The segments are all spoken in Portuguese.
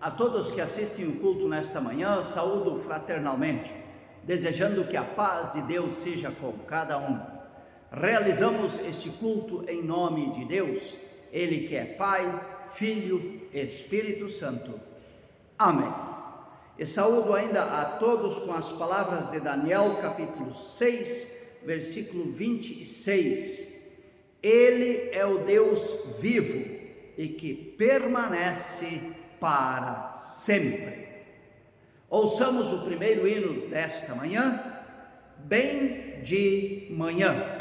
A todos que assistem o culto nesta manhã, saúdo fraternalmente, desejando que a paz de Deus seja com cada um. Realizamos este culto em nome de Deus, Ele que é Pai, Filho, Espírito Santo. Amém. E saúdo ainda a todos com as palavras de Daniel, capítulo 6, versículo 26. Ele é o Deus vivo e que permanece para sempre. Ouçamos o primeiro hino desta manhã, bem de manhã.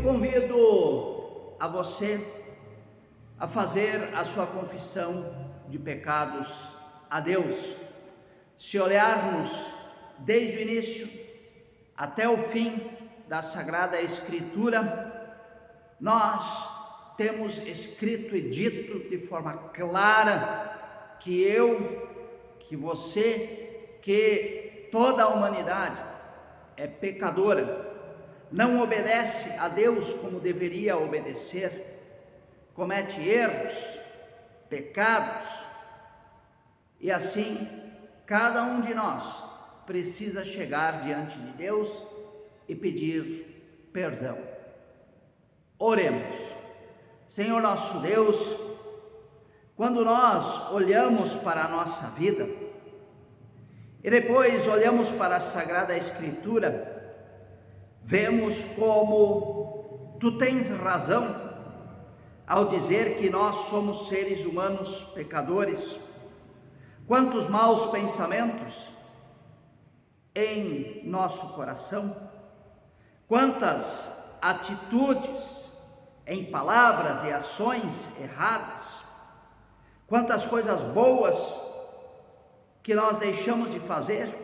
Convido a você a fazer a sua confissão de pecados a Deus. Se olharmos desde o início até o fim da Sagrada Escritura, nós temos escrito e dito de forma clara que que você, que toda a humanidade é pecadora, não obedece a Deus como deveria obedecer, comete erros, pecados, e assim cada um de nós precisa chegar diante de Deus e pedir perdão. Oremos. Senhor nosso Deus, quando nós olhamos para a nossa vida e depois olhamos para a Sagrada Escritura, vemos como tu tens razão ao dizer que nós somos seres humanos pecadores. Quantos maus pensamentos em nosso coração, quantas atitudes em palavras e ações erradas, quantas coisas boas que nós deixamos de fazer,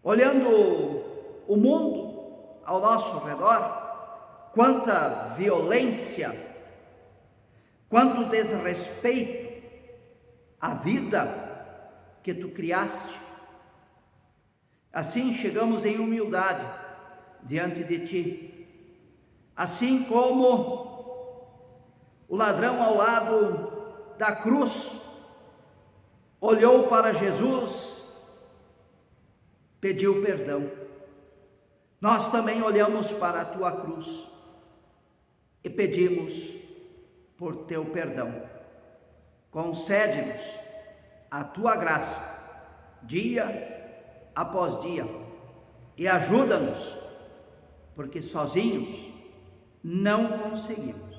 olhando o mundo ao nosso redor, quanta violência, quanto desrespeito à vida que tu criaste. Assim chegamos em humildade diante de ti, assim como o ladrão ao lado da cruz olhou para Jesus, pediu perdão. Nós também olhamos para a tua cruz e pedimos por teu perdão. Concede-nos a tua graça, dia após dia, e ajuda-nos, porque sozinhos não conseguimos.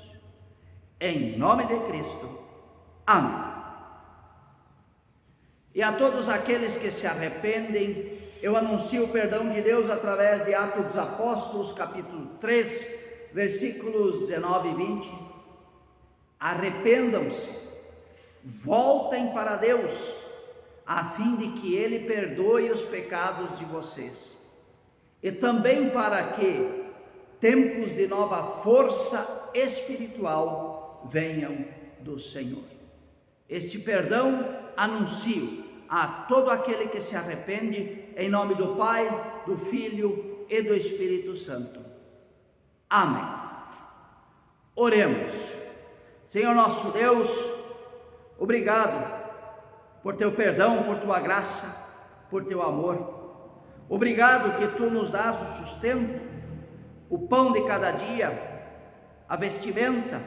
Em nome de Cristo. Amém. E a todos aqueles que se arrependem, eu anuncio o perdão de Deus através de Atos dos Apóstolos, capítulo 3, versículos 19 e 20. Arrependam-se, voltem para Deus, a fim de que Ele perdoe os pecados de vocês, e também para que tempos de nova força espiritual venham do Senhor. Este perdão anuncio a todo aquele que se arrepende, em nome do Pai, do Filho e do Espírito Santo. Amém. Oremos. Senhor nosso Deus, obrigado por teu perdão, por tua graça, por teu amor. Obrigado que tu nos dás o sustento, o pão de cada dia, a vestimenta,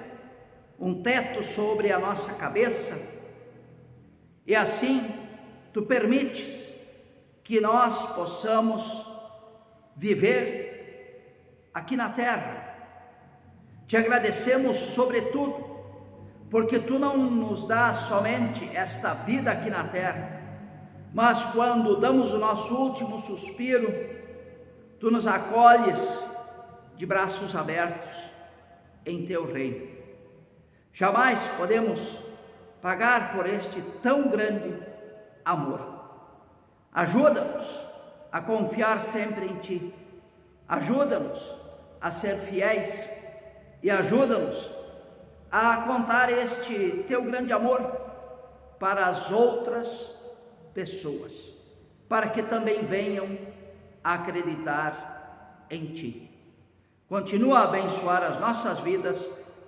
um teto sobre a nossa cabeça, e assim tu permites que nós possamos viver aqui na terra. Te agradecemos sobretudo porque tu não nos dás somente esta vida aqui na terra, mas quando damos o nosso último suspiro, tu nos acolhes de braços abertos em teu reino. Jamais podemos pagar por este tão grande amor. Ajuda-nos a confiar sempre em ti, ajuda-nos a ser fiéis e ajuda-nos a contar este teu grande amor para as outras pessoas, para que também venham a acreditar em ti. Continua a abençoar as nossas vidas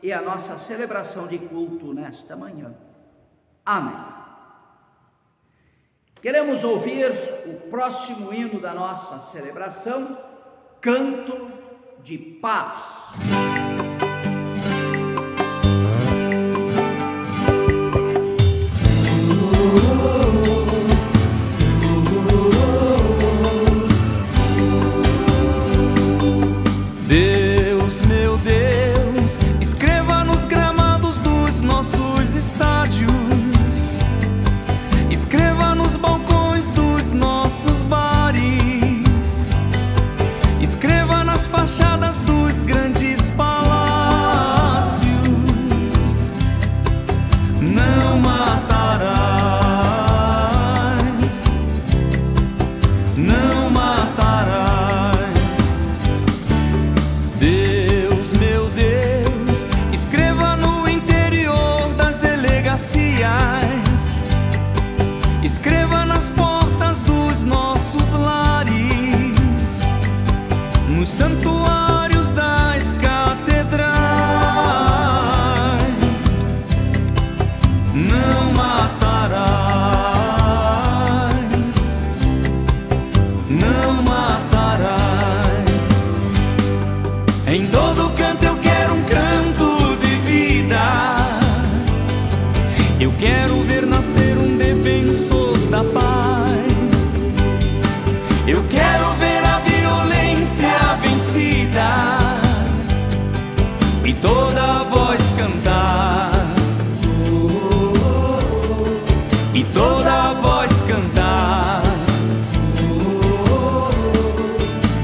e a nossa celebração de culto nesta manhã. Amém. Queremos ouvir o próximo hino da nossa celebração, Canto de Paz. Deus, meu Deus, escreva nos gramados dos nossos estádios, escreva nos balcões dos nossos bares, escreva nas fachadas dos grandes palácios: não matarás, não matarás. Deus, meu Deus, escreva no interior das delegacias, escreva nas portas dos nossos lares, nos santuários das catedrais: não matarás, não matarás. Em todo canto eu quero um canto de vida, eu quero ver nascer um defensor da paz, eu quero ver a violência vencida e toda a voz cantar, e toda a voz cantar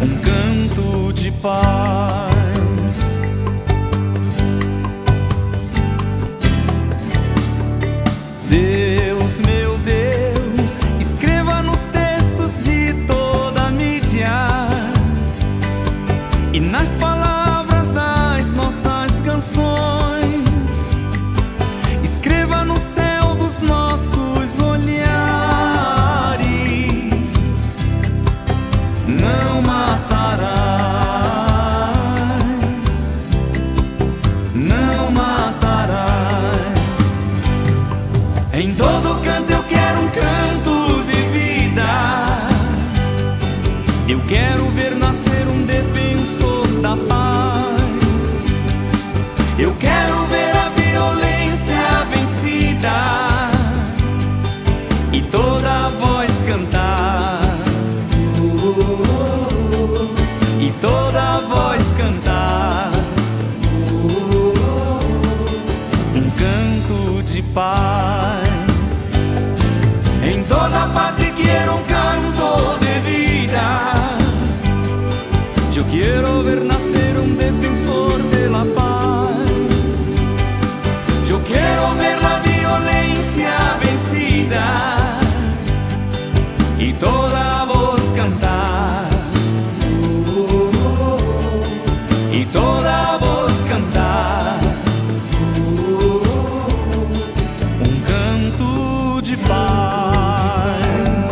um canto de paz. Deus, meu Deus, escreva nos textos de toda a mídia e nas palavras das nossas canções, escreva no céu dos nossos olhares: não matarás, não matarás. Em todo canto eu quero um canto de vida, eu quero ver nascer um defensor da paz, eu quero ver a violência vencida e toda a voz cantar, e toda a voz cantar paz. En toda parte quiero un canto de vida. Yo quiero ver nacer un defensor de la paz. Yo quiero ver la violencia vencida y toda voz cantar. Y toda voz cantar un canto de paz.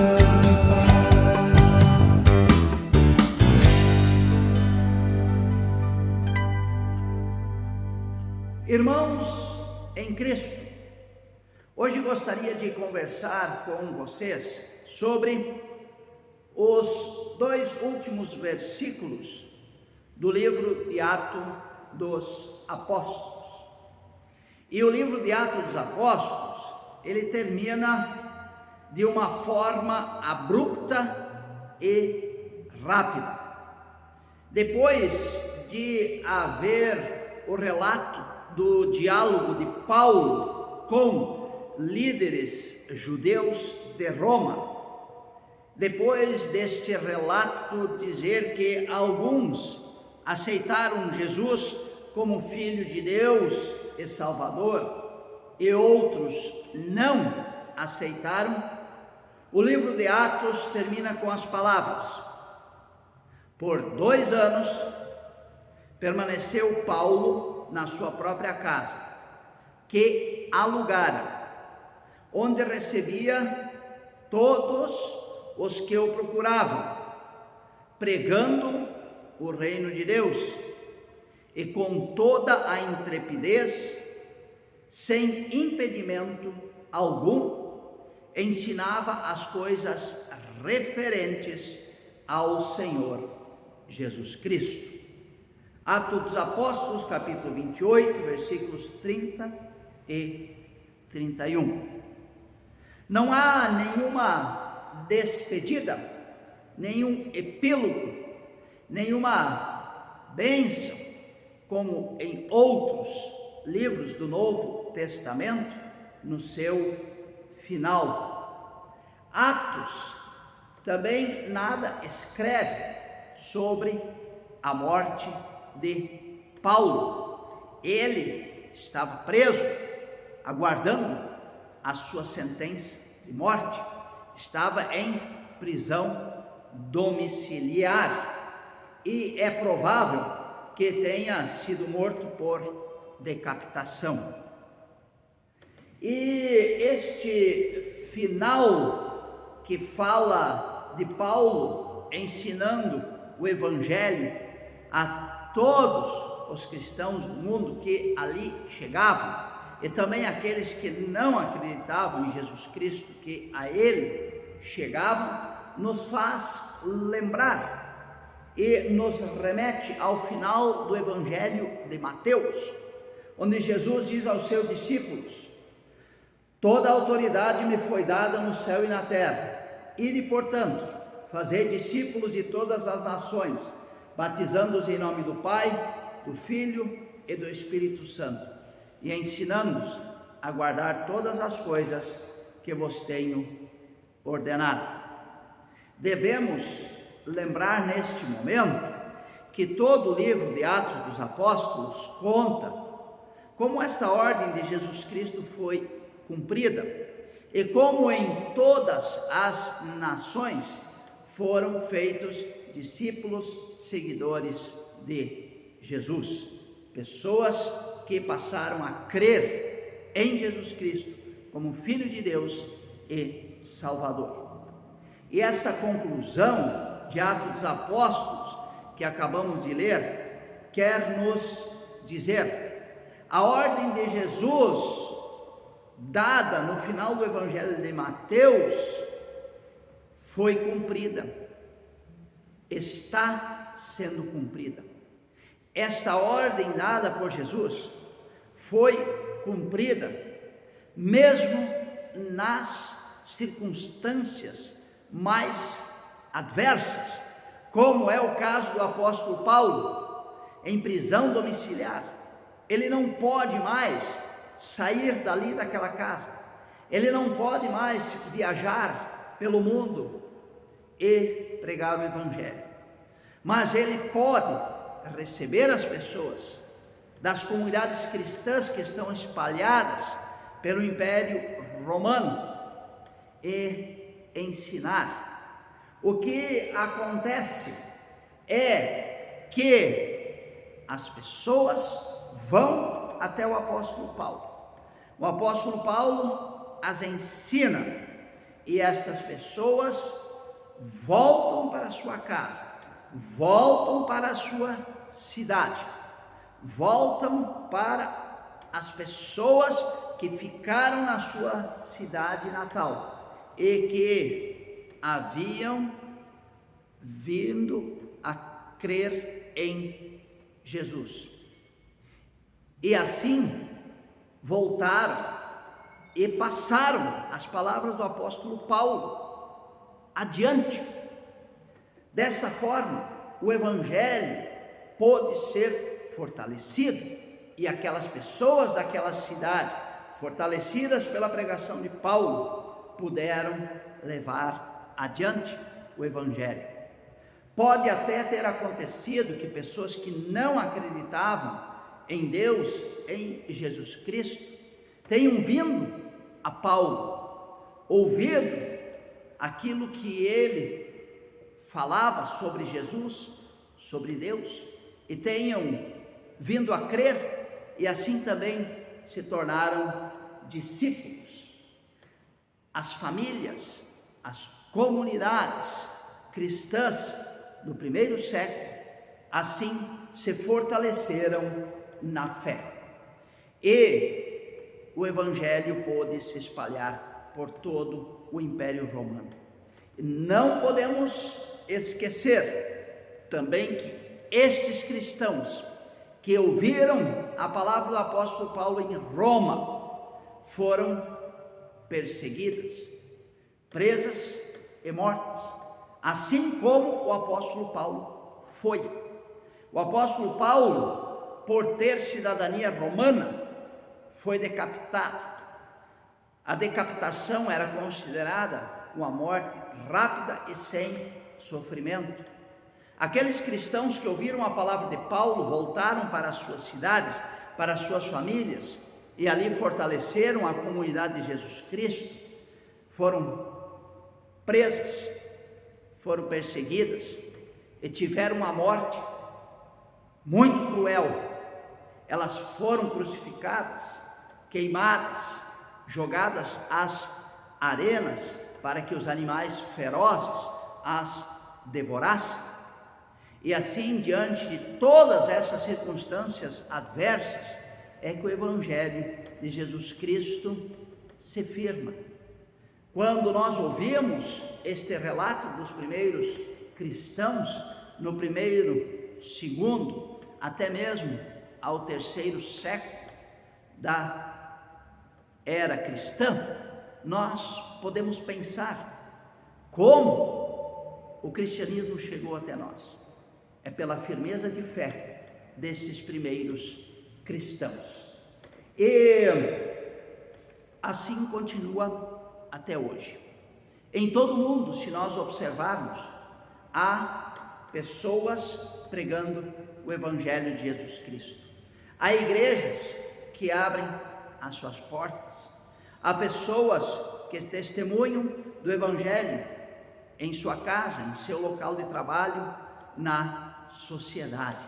Irmãos em Cristo, hoje gostaria de conversar com vocês sobre os 2 últimos versículos do livro de Atos dos Apóstolos. E o livro de Atos dos Apóstolos, ele termina de uma forma abrupta e rápida. Depois de haver o relato do diálogo de Paulo com líderes judeus de Roma, depois deste relato dizer que alguns aceitaram Jesus como Filho de Deus e Salvador, e outros não aceitaram, o livro de Atos termina com as palavras: por 2 anos permaneceu Paulo na sua própria casa, que alugara, onde recebia todos os que o procuravam, pregando o reino de Deus, e com toda a intrepidez, sem impedimento algum, ensinava as coisas referentes ao Senhor Jesus Cristo. Atos dos Apóstolos, capítulo 28, versículos 30 e 31. Não há nenhuma despedida, nenhum epílogo, nenhuma bênção, como em outros livros do Novo Testamento, no seu final. Atos também nada escreve sobre a morte de Paulo. Ele estava preso, aguardando a sua sentença de morte, estava em prisão domiciliar, e é provável que tenha sido morto por decapitação. E este final que fala de Paulo ensinando o Evangelho a todos os cristãos do mundo que ali chegavam, e também aqueles que não acreditavam em Jesus Cristo, que a Ele chegavam, nos faz lembrar e nos remete ao final do Evangelho de Mateus, onde Jesus diz aos seus discípulos: toda a autoridade me foi dada no céu e na terra. Ide, portanto, fazei discípulos de todas as nações, batizando-os em nome do Pai, do Filho e do Espírito Santo, e ensinando-os a guardar todas as coisas que vos tenho ordenado. Devemos lembrar neste momento que todo o livro de Atos dos Apóstolos conta como esta ordem de Jesus Cristo foi cumprida e como em todas as nações foram feitos discípulos seguidores de Jesus, pessoas que passaram a crer em Jesus Cristo como Filho de Deus e Salvador. E esta conclusão de Atos dos Apóstolos que acabamos de ler quer nos dizer: a ordem de Jesus dada no final do Evangelho de Mateus foi cumprida, está sendo cumprida. Esta ordem dada por Jesus foi cumprida, mesmo nas circunstâncias mais adversas, como é o caso do apóstolo Paulo, em prisão domiciliar. Ele não pode mais sair dali daquela casa, ele não pode mais viajar pelo mundo e pregar o Evangelho, mas ele pode receber as pessoas das comunidades cristãs que estão espalhadas pelo Império Romano e ensinar. O que acontece é que as pessoas vão até o apóstolo Paulo. O apóstolo Paulo as ensina e essas pessoas voltam para a sua casa, voltam para a sua cidade, voltam para as pessoas que ficaram na sua cidade natal e que haviam vindo a crer em Jesus. E assim voltaram e passaram as palavras do apóstolo Paulo adiante. Desta forma, o Evangelho pôde ser fortalecido e aquelas pessoas daquela cidade, fortalecidas pela pregação de Paulo, puderam levar adiante o Evangelho. Pode até ter acontecido que pessoas que não acreditavam em Deus, em Jesus Cristo, tenham vindo a Paulo, ouvido aquilo que ele falava sobre Jesus, sobre Deus, e tenham vindo a crer, e assim também se tornaram discípulos. As famílias, as comunidades cristãs do primeiro século, assim se fortaleceram na fé. E o Evangelho pôde se espalhar por todo o Império Romano. Não podemos esquecer também que estes cristãos que ouviram a palavra do apóstolo Paulo em Roma foram perseguidas, presas e mortas, assim como o apóstolo Paulo foi. O apóstolo Paulo, por ter cidadania romana, foi decapitado. A decapitação era considerada uma morte rápida e sem sofrimento. Aqueles cristãos que ouviram a palavra de Paulo voltaram para as suas cidades, para as suas famílias, e ali fortaleceram a comunidade de Jesus Cristo. Foram presas, foram perseguidas e tiveram uma morte muito cruel. Elas foram crucificadas, queimadas, jogadas às arenas para que os animais ferozes as devorassem. E assim, diante de todas essas circunstâncias adversas, é que o Evangelho de Jesus Cristo se firma. Quando nós ouvimos este relato dos primeiros cristãos, no primeiro, segundo, até mesmo ao terceiro século da era cristã, nós podemos pensar como o cristianismo chegou até nós. É pela firmeza de fé desses primeiros cristãos. E assim continua até hoje. Em todo o mundo, se nós observarmos, há pessoas pregando o Evangelho de Jesus Cristo. Há igrejas que abrem as suas portas. Há pessoas que testemunham do Evangelho em sua casa, em seu local de trabalho, na sociedade.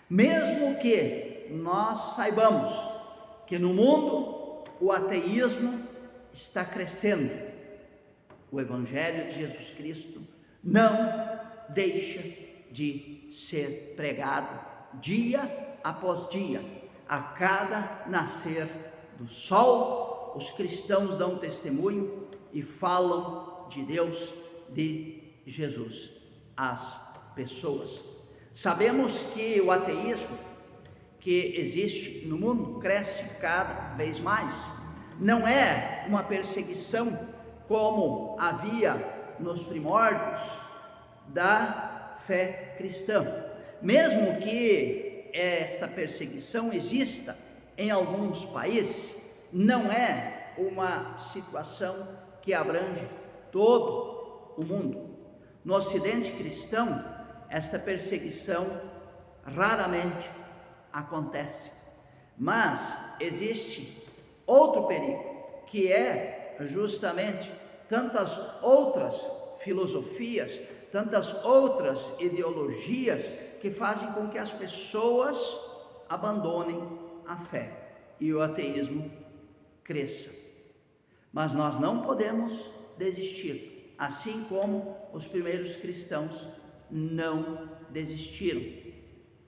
Mesmo que nós saibamos que no mundo o ateísmo está crescendo, o Evangelho de Jesus Cristo não deixa de ser pregado dia após dia. A cada nascer do sol, os cristãos dão testemunho e falam de Deus, de Jesus às pessoas. Sabemos que o ateísmo que existe no mundo cresce cada vez mais. Não é uma perseguição como havia nos primórdios da fé cristã. Mesmo que esta perseguição exista em alguns países, não é uma situação que abrange todo o mundo. No Ocidente cristão, esta perseguição raramente acontece, mas existe outro perigo, que é justamente tantas outras filosofias, tantas outras ideologias que fazem com que as pessoas abandonem a fé e o ateísmo cresça. Mas nós não podemos desistir, assim como os primeiros cristãos não desistiram.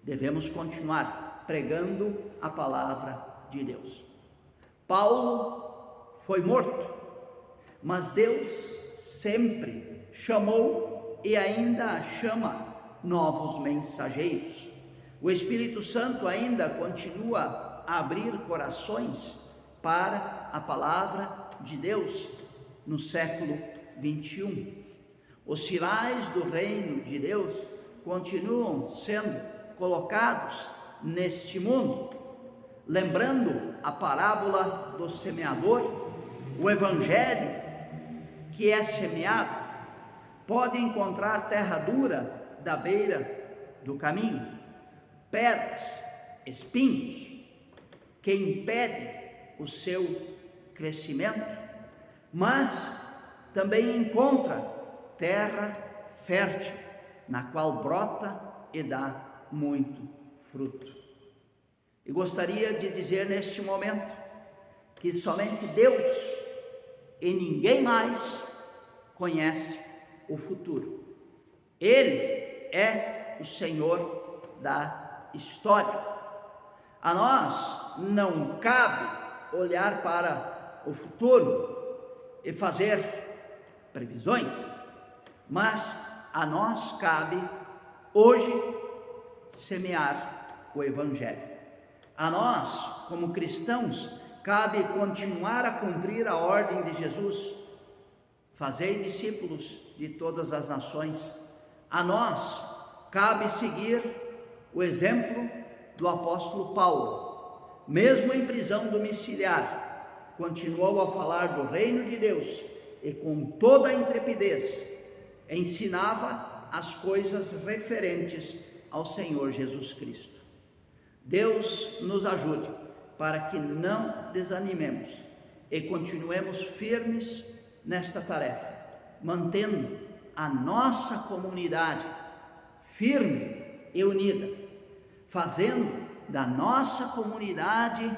Devemos continuar pregando a palavra de Deus. Paulo foi morto, mas Deus sempre chamou e ainda chama novos mensageiros. O Espírito Santo ainda continua a abrir corações para a palavra de Deus no século 21. Os sinais do reino de Deus continuam sendo colocados neste mundo. Lembrando a parábola do semeador, o evangelho que é semeado pode encontrar terra dura da beira do caminho, pedras, espinhos que impedem o seu crescimento, mas também encontra terra fértil, na qual brota e dá muito fruto. E gostaria de dizer neste momento que somente Deus e ninguém mais conhece o futuro. Ele é o Senhor da história. A nós não cabe olhar para o futuro e fazer previsões, mas a nós cabe hoje semear o Evangelho. A nós, como cristãos, cabe continuar a cumprir a ordem de Jesus: fazei discípulos de todas as nações. A nós cabe seguir o exemplo do apóstolo Paulo. Mesmo em prisão domiciliar, continuou a falar do reino de Deus e com toda a intrepidez ensinava as coisas referentes ao Senhor Jesus Cristo. Deus nos ajude para que não desanimemos e continuemos firmes nesta tarefa, mantendo a nossa comunidade firme e unida, fazendo da nossa comunidade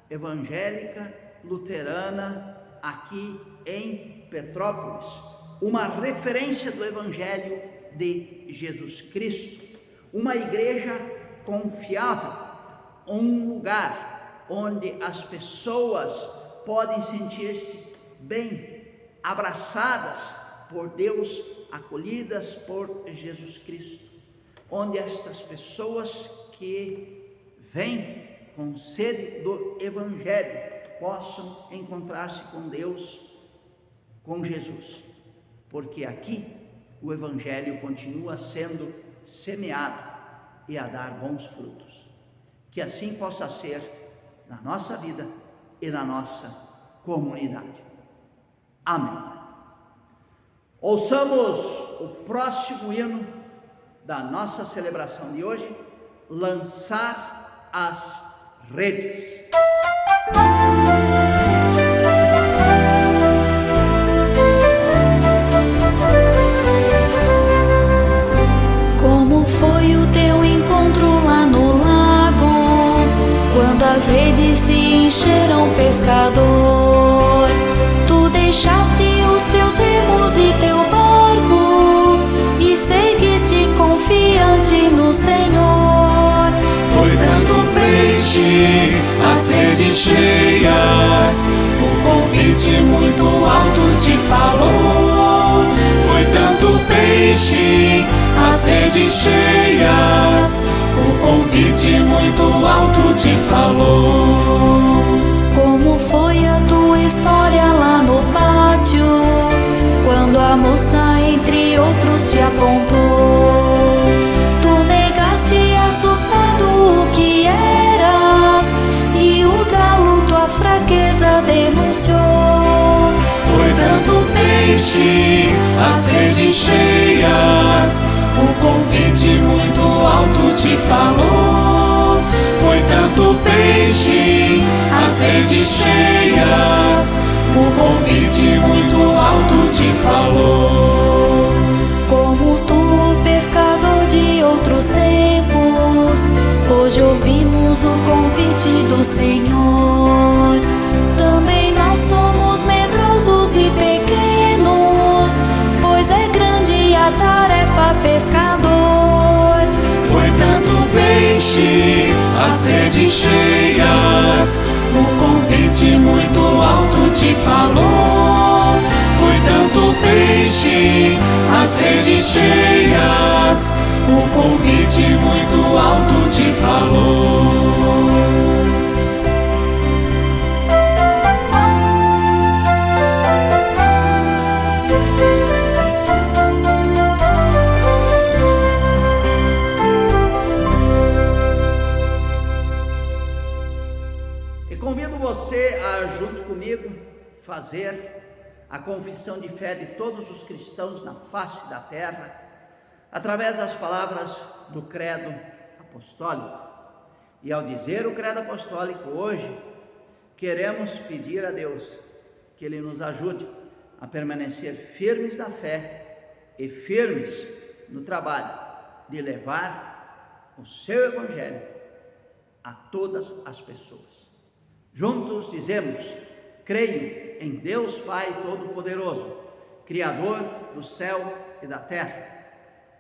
evangélica luterana aqui em Petrópolis uma referência do Evangelho de Jesus Cristo, uma igreja confiável, um lugar onde as pessoas podem sentir-se bem, abraçadas por Deus, acolhidas por Jesus Cristo, onde estas pessoas que vêm com sede do Evangelho possam encontrar-se com Deus, com Jesus, porque aqui o Evangelho continua sendo semeado e a dar bons frutos. Que assim possa ser na nossa vida e na nossa comunidade. Amém. Ouçamos o próximo hino da nossa celebração de hoje: lançar as redes. Como foi o teu encontro lá no lago, quando as redes se encheram, pescador? Tu deixaste os teus remos e teu barco e seguiste confiante no Senhor. Foi tanto peixe, as redes cheias, o convite muito alto te falou. Foi tanto peixe, as redes cheias, o convite muito alto te falou. Como foi a tua história lá no pátio, quando a moça entre outros te apontou? Tu negaste assustado o que eras, e o galo tua fraqueza nunca denunciou. Foi tanto peixe, as redes cheias, o convite muito alto te falou. Foi tanto peixe, as redes cheias, o convite muito alto te falou. Como tu, pescador de outros tempos, hoje ouvimos o convite do Senhor. Também nós somos medrosos e pequenos, pois é grande a tarefa, pescador. Foi tanto peixe, as redes cheias, o convite muito alto te falou. Foi tanto peixe, as redes cheias, o convite muito alto te falou. E convido você a, junto comigo, fazer a confissão de fé de todos os cristãos na face da terra, através das palavras do credo apostólico. E ao dizer o credo apostólico hoje, queremos pedir a Deus que Ele nos ajude a permanecer firmes na fé e firmes no trabalho de levar o seu Evangelho a todas as pessoas. Juntos dizemos: creio em Deus Pai Todo-Poderoso, Criador do céu e da terra,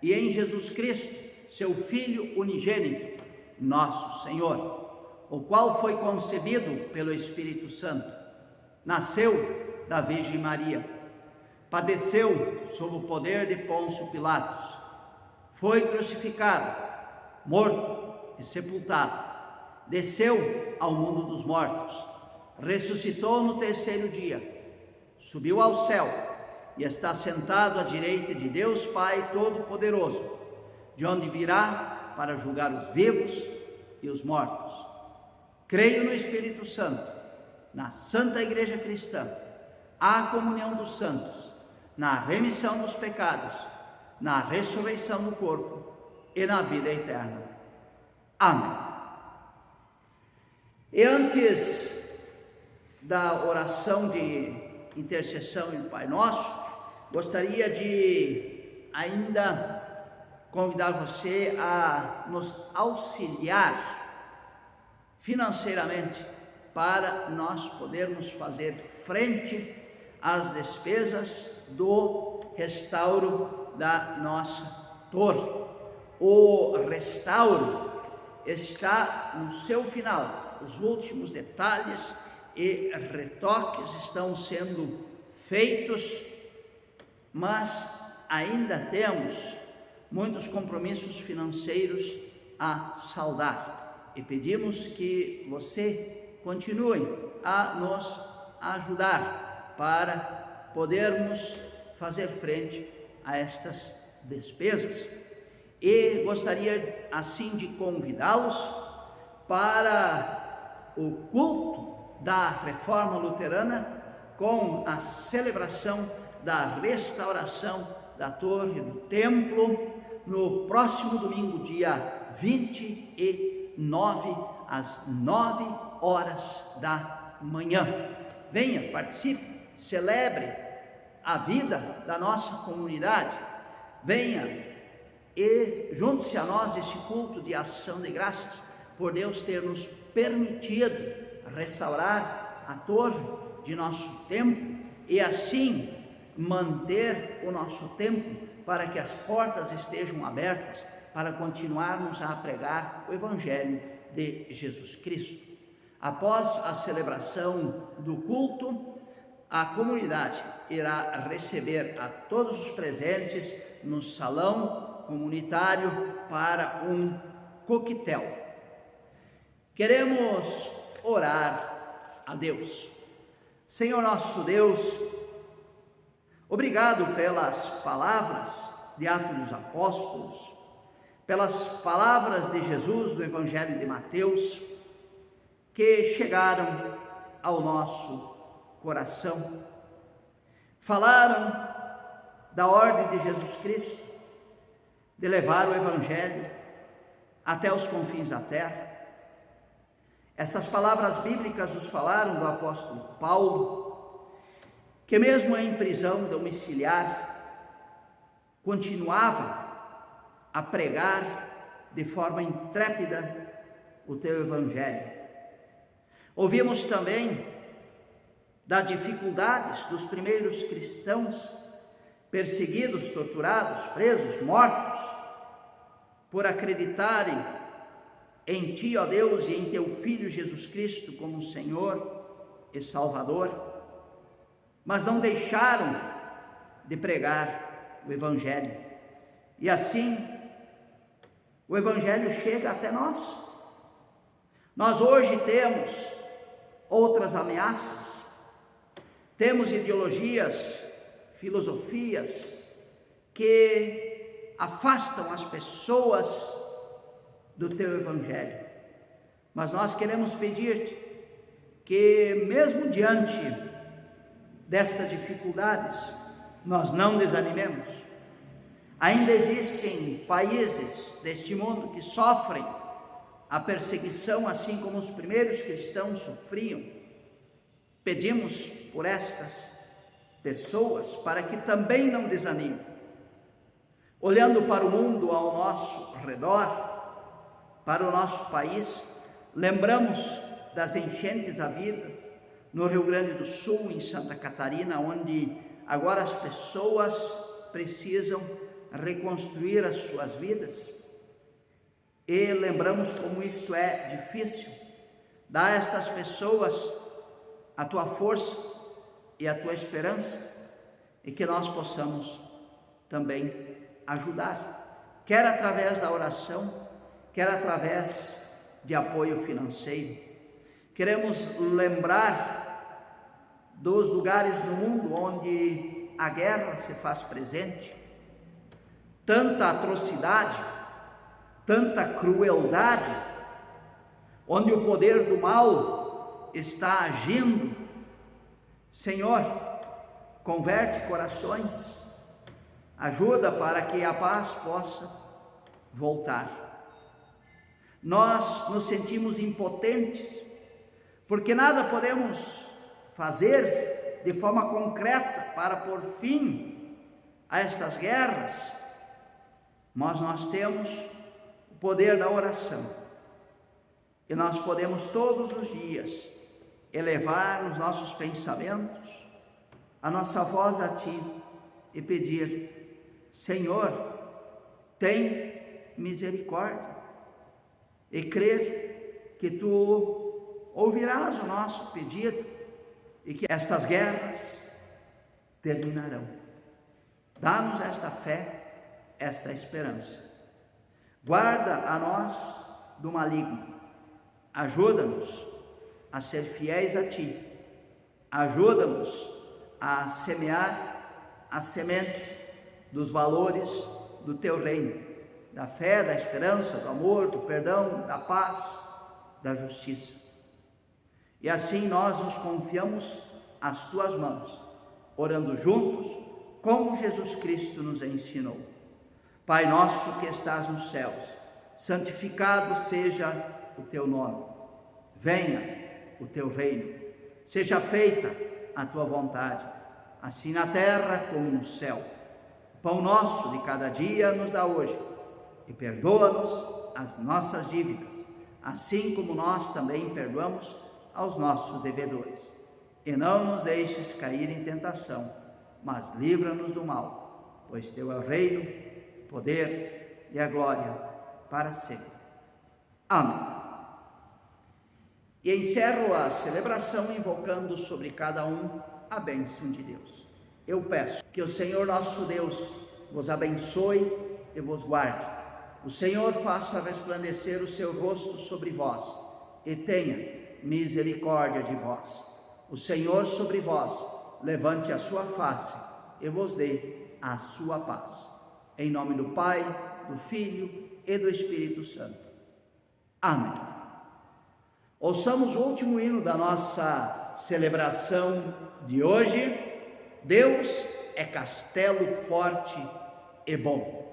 e em Jesus Cristo, seu Filho unigênito, nosso Senhor, o qual foi concebido pelo Espírito Santo, nasceu da Virgem Maria, padeceu sob o poder de Pôncio Pilatos, foi crucificado, morto e sepultado, desceu ao mundo dos mortos, ressuscitou no terceiro dia, subiu ao céu e está sentado à direita de Deus Pai Todo-Poderoso, de onde virá para julgar os vivos e os mortos. Creio no Espírito Santo, na Santa Igreja Cristã, a comunhão dos santos, na remissão dos pecados, na ressurreição do corpo e na vida eterna. Amém. E antes da oração de intercessão em Pai Nosso, gostaria de ainda convidar você a nos auxiliar financeiramente para nós podermos fazer frente às despesas do restauro da nossa torre. O restauro está no seu final, os últimos detalhes e retoques estão sendo feitos, mas ainda temos muitos compromissos financeiros a saldar e pedimos que você continue a nos ajudar para podermos fazer frente a estas despesas. E gostaria assim de convidá-los para o culto da Reforma Luterana com a celebração da restauração da Torre do Templo no próximo domingo, dia 29, às 9 horas da manhã. Venha, participe, celebre a vida da nossa comunidade. Venha e junte-se a nós esse culto de ação de graças por Deus ter nos permitido restaurar a torre de nosso templo e assim manter o nosso templo para que as portas estejam abertas para continuarmos a pregar o Evangelho de Jesus Cristo. Após a celebração do culto, a comunidade irá receber a todos os presentes no salão comunitário para um coquetel. Queremos orar a Deus. Senhor nosso Deus, obrigado pelas palavras de Atos dos Apóstolos, pelas palavras de Jesus do Evangelho de Mateus, que chegaram ao nosso coração. Falaram da ordem de Jesus Cristo, de levar o Evangelho até os confins da terra. Estas palavras bíblicas nos falaram do apóstolo Paulo, que mesmo em prisão domiciliar, continuava a pregar de forma intrépida o teu Evangelho. Ouvimos também das dificuldades dos primeiros cristãos, perseguidos, torturados, presos, mortos, por acreditarem em Ti, ó Deus, e em Teu Filho Jesus Cristo como Senhor e Salvador, mas não deixaram de pregar o Evangelho. E assim, o Evangelho chega até nós. Nós hoje temos outras ameaças, temos ideologias, filosofias que afastam as pessoas do Teu Evangelho. Mas nós queremos pedir-te que, mesmo diante dessas dificuldades, nós não desanimemos. Ainda existem países deste mundo que sofrem a perseguição, assim como os primeiros cristãos sofriam. Pedimos por estas pessoas para que também não desanimem. Olhando para o mundo ao nosso redor, para o nosso país, lembramos das enchentes havidas no Rio Grande do Sul, em Santa Catarina, onde agora as pessoas precisam reconstruir as suas vidas. E lembramos como isto é difícil. Dá a estas pessoas a Tua força e a Tua esperança, e que nós possamos também ajudar, quer através da oração, quer através de apoio financeiro. Queremos lembrar dos lugares no mundo onde a guerra se faz presente, tanta atrocidade, tanta crueldade, onde o poder do mal está agindo. Senhor, converte corações, ajuda para que a paz possa voltar. Nós nos sentimos impotentes, porque nada podemos fazer de forma concreta para pôr fim a estas guerras, mas nós temos o poder da oração, e nós podemos todos os dias elevar os nossos pensamentos, a nossa voz a Ti e pedir: Senhor, tem misericórdia, e crer que Tu ouvirás o nosso pedido e que estas guerras terminarão. Dá-nos esta fé, esta esperança. Guarda a nós do maligno. Ajuda-nos a ser fiéis a Ti. Ajuda-nos a semear a semente dos valores do Teu reino, da fé, da esperança, do amor, do perdão, da paz, da justiça. E assim nós nos confiamos às Tuas mãos, orando juntos, como Jesus Cristo nos ensinou. Pai nosso que estás nos céus, santificado seja o Teu nome. Venha o Teu reino. Seja feita a Tua vontade, assim na terra como no céu. O pão nosso de cada dia nos dá hoje, e perdoa-nos as nossas dívidas, assim como nós também perdoamos aos nossos devedores. E não nos deixes cair em tentação, mas livra-nos do mal, pois Teu é o reino, o poder e a glória para sempre. Amém. E encerro a celebração invocando sobre cada um a bênção de Deus. Eu peço que o Senhor nosso Deus vos abençoe e vos guarde. O Senhor faça resplandecer o seu rosto sobre vós e tenha misericórdia de vós. O Senhor sobre vós levante a sua face e vos dê a sua paz. Em nome do Pai, do Filho e do Espírito Santo. Amém. Ouçamos o último hino da nossa celebração de hoje, Deus é castelo forte e bom.